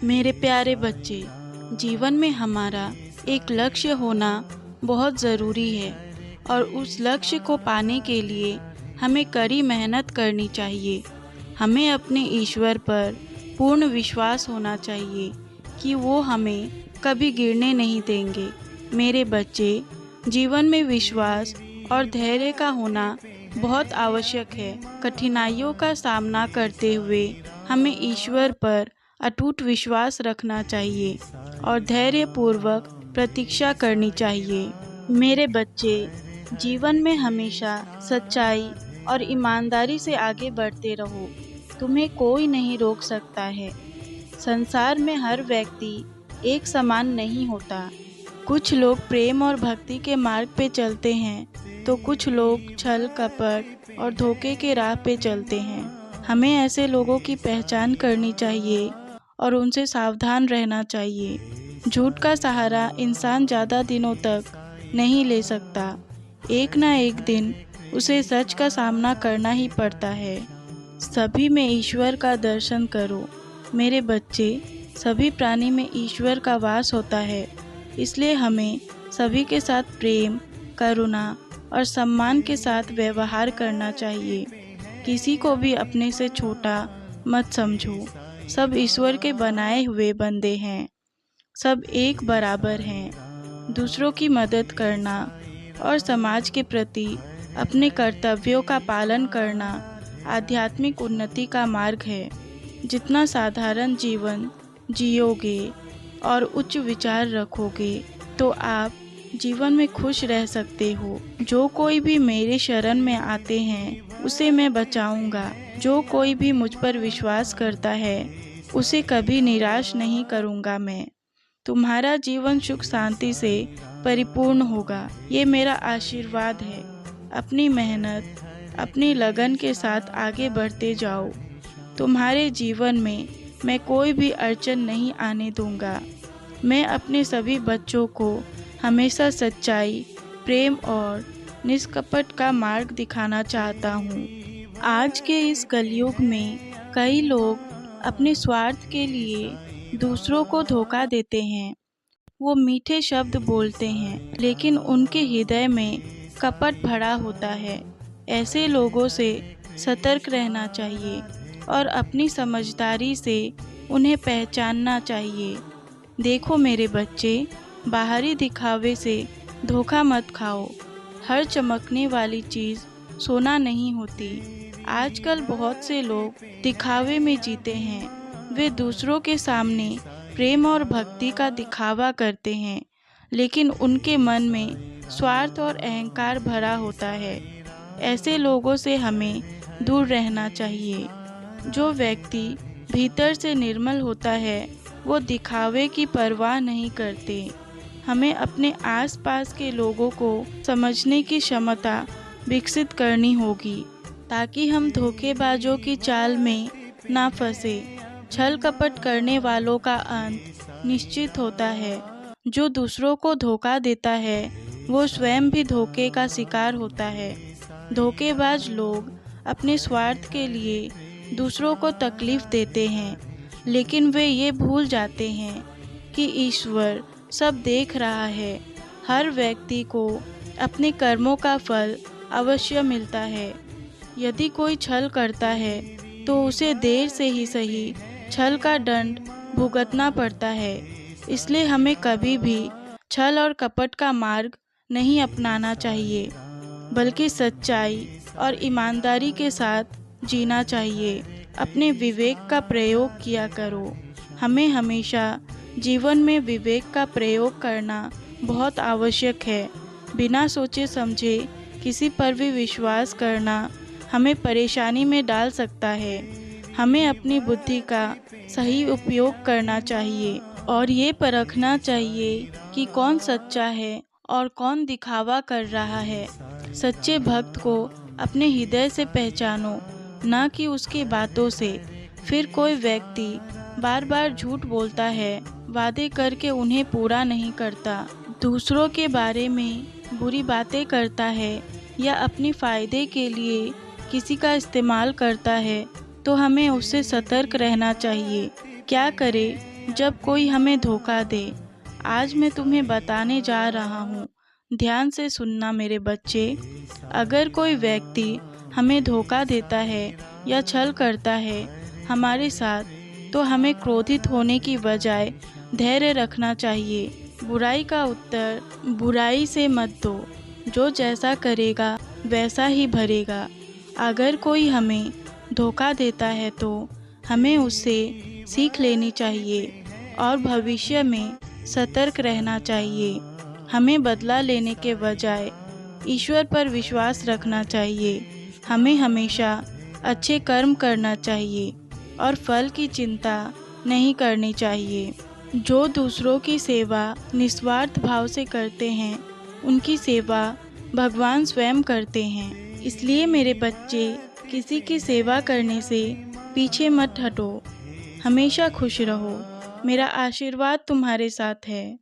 मेरे प्यारे बच्चे, जीवन में हमारा एक लक्ष्य होना बहुत ज़रूरी है और उस लक्ष्य को पाने के लिए हमें कड़ी मेहनत करनी चाहिए। हमें अपने ईश्वर पर पूर्ण विश्वास होना चाहिए कि वो हमें कभी गिरने नहीं देंगे। मेरे बच्चे, जीवन में विश्वास और धैर्य का होना बहुत आवश्यक है। कठिनाइयों का सामना करते हुए हमें ईश्वर पर अटूट विश्वास रखना चाहिए और धैर्यपूर्वक प्रतीक्षा करनी चाहिए। मेरे बच्चे, जीवन में हमेशा सच्चाई और ईमानदारी से आगे बढ़ते रहो। तुम्हें कोई नहीं रोक सकता है। संसार में हर व्यक्ति एक समान नहीं होता। कुछ लोग प्रेम और भक्ति के मार्ग पे चलते हैं तो कुछ लोग छल कपट और धोखे के राह पे चलते हैं। हमें ऐसे लोगों की पहचान करनी चाहिए और उनसे सावधान रहना चाहिए। झूठ का सहारा इंसान ज़्यादा दिनों तक नहीं ले सकता। एक ना एक दिन उसे सच का सामना करना ही पड़ता है। सभी में ईश्वर का दर्शन करो। मेरे बच्चे, सभी प्राणी में ईश्वर का वास होता है, इसलिए हमें सभी के साथ प्रेम, करुणा और सम्मान के साथ व्यवहार करना चाहिए। किसी को भी अपने से छोटा मत समझो। सब ईश्वर के बनाए हुए बंदे हैं। सब एक बराबर हैं। दूसरों की मदद करना और समाज के प्रति अपने कर्तव्यों का पालन करना आध्यात्मिक उन्नति का मार्ग है। जितना साधारण जीवन जियोगे और उच्च विचार रखोगे तो आप जीवन में खुश रह सकते हो। जो कोई भी मेरे शरण में आते हैं उसे मैं बचाऊंगा। जो कोई भी मुझ पर विश्वास करता है उसे कभी निराश नहीं करूंगा मैं। तुम्हारा जीवन सुख शांति से परिपूर्ण होगा, ये मेरा आशीर्वाद है। अपनी मेहनत, अपनी लगन के साथ आगे बढ़ते जाओ। तुम्हारे जीवन में मैं कोई भी अड़चन नहीं आने दूंगा। मैं अपने सभी बच्चों को हमेशा सच्चाई, प्रेम और निष्कपट का मार्ग दिखाना चाहता हूँ। आज के इस कलयुग में कई लोग अपने स्वार्थ के लिए दूसरों को धोखा देते हैं। वो मीठे शब्द बोलते हैं लेकिन उनके हृदय में कपट भरा होता है। ऐसे लोगों से सतर्क रहना चाहिए और अपनी समझदारी से उन्हें पहचानना चाहिए। देखो मेरे बच्चे, बाहरी दिखावे से धोखा मत खाओ। हर चमकने वाली चीज़ सोना नहीं होती। आजकल बहुत से लोग दिखावे में जीते हैं। वे दूसरों के सामने प्रेम और भक्ति का दिखावा करते हैं, लेकिन उनके मन में स्वार्थ और अहंकार भरा होता है। ऐसे लोगों से हमें दूर रहना चाहिए। जो व्यक्ति भीतर से निर्मल होता है वो दिखावे की परवाह नहीं करते। हमें अपने आसपास के लोगों को समझने की क्षमता विकसित करनी होगी ताकि हम धोखेबाजों की चाल में ना फंसे। छल कपट करने वालों का अंत निश्चित होता है। जो दूसरों को धोखा देता है वो स्वयं भी धोखे का शिकार होता है। धोखेबाज लोग अपने स्वार्थ के लिए दूसरों को तकलीफ देते हैं, लेकिन वे ये भूल जाते हैं कि ईश्वर सब देख रहा है। हर व्यक्ति को अपने कर्मों का फल अवश्य मिलता है। यदि कोई छल करता है तो उसे देर से ही सही छल का दंड भुगतना पड़ता है। इसलिए हमें कभी भी छल और कपट का मार्ग नहीं अपनाना चाहिए, बल्कि सच्चाई और ईमानदारी के साथ जीना चाहिए। अपने विवेक का प्रयोग किया करो। हमें हमेशा जीवन में विवेक का प्रयोग करना बहुत आवश्यक है। बिना सोचे समझे किसी पर भी विश्वास करना हमें परेशानी में डाल सकता है। हमें अपनी बुद्धि का सही उपयोग करना चाहिए और ये परखना चाहिए कि कौन सच्चा है और कौन दिखावा कर रहा है। सच्चे भक्त को अपने हृदय से पहचानो, न कि उसकी बातों से। फिर कोई व्यक्ति बार बार झूठ बोलता है, वादे करके उन्हें पूरा नहीं करता, दूसरों के बारे में बुरी बातें करता है या अपने फ़ायदे के लिए किसी का इस्तेमाल करता है, तो हमें उससे सतर्क रहना चाहिए। क्या करे जब कोई हमें धोखा दे। आज मैं तुम्हें बताने जा रहा हूँ, ध्यान से सुनना मेरे बच्चे। अगर कोई व्यक्ति हमें धोखा देता है या छल करता है हमारे साथ, तो हमें क्रोधित होने की बजाय धैर्य रखना चाहिए। बुराई का उत्तर बुराई से मत दो, जो जैसा करेगा वैसा ही भरेगा। अगर कोई हमें धोखा देता है तो हमें उससे सीख लेनी चाहिए और भविष्य में सतर्क रहना चाहिए। हमें बदला लेने के बजाय ईश्वर पर विश्वास रखना चाहिए। हमें हमेशा अच्छे कर्म करना चाहिए और फल की चिंता नहीं करनी चाहिए। जो दूसरों की सेवा निस्वार्थ भाव से करते हैं, उनकी सेवा भगवान स्वयं करते हैं। इसलिए मेरे बच्चे, किसी की सेवा करने से पीछे मत हटो। हमेशा खुश रहो। मेरा आशीर्वाद तुम्हारे साथ है।